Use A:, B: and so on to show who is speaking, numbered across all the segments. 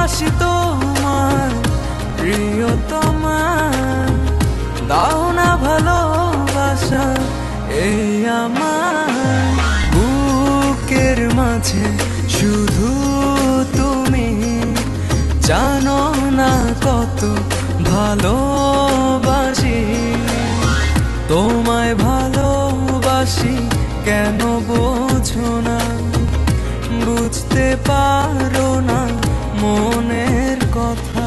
A: ভালোবাসি তোমায় প্রিয়তমা, দাও না ভালোবাসা এই আমার বুকের মাঝে শুধু তুমি, জানো না কত ভালোবাসি তোমায়, ভালোবাসি কেন বোঝো না, বুঝতে পারো না মনের কথা।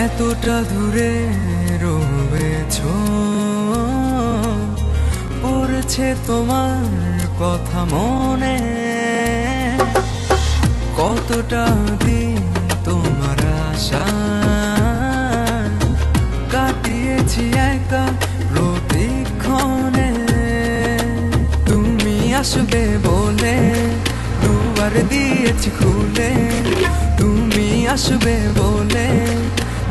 A: এতটা দূরে রয়েছ, পড়ছে তোমার কথা মনে, কতটা দিন তোমার আশা কাটিয়েছি একা প্রতিক্ষণে। তুমি আসবে বলে দুয়ার দিয়েছি খুলে, তুমি আসবে বলে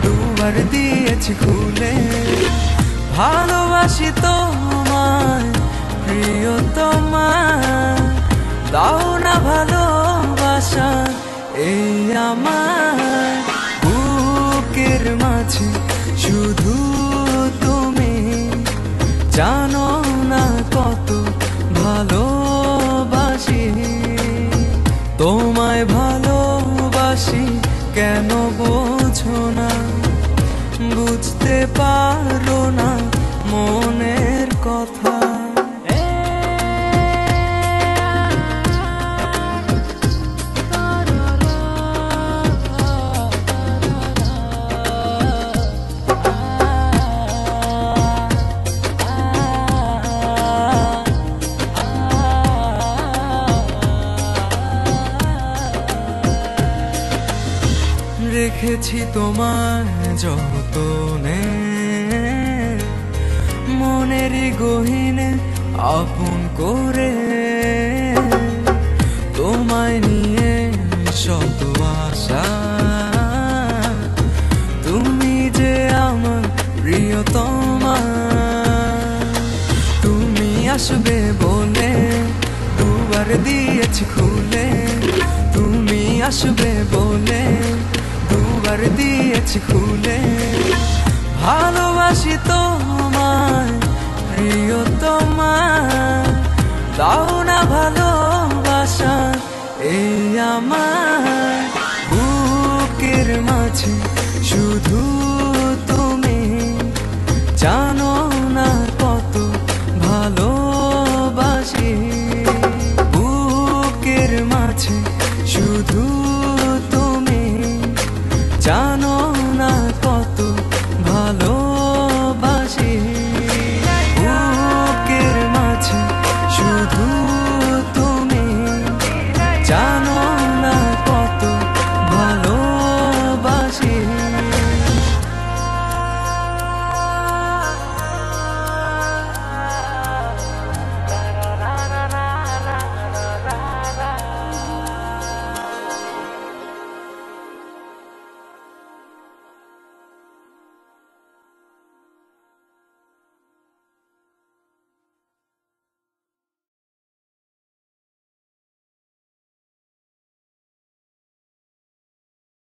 A: দুয়ার দিয়েছি খুলে, ভালোবাসি তোমায় প্রিয়তমা, দাও না ভালোবাসা এই আমার বুকের মাঝে শুধু তুমি, জানো না কত ভালোবাসি তোমায়, ভালোবাসি কেন বোঝো না, বুঝতে পারো না মনের কথা। রেখেছি তোমার যতনে, মনেরই গহীনে আপন করে, তোমায় নিয়ে শত আশা, তুমি যে আমার প্রিয়তমা, তুমি আসবে বলে দুয়ার দিয়েছি খুলে, তুমি আসবে বলে দুয়ার দিয়েছি খুলে, ভালোবাসি তোমায় প্রিয়তমা, দাও না ভালোবাসা এই আমার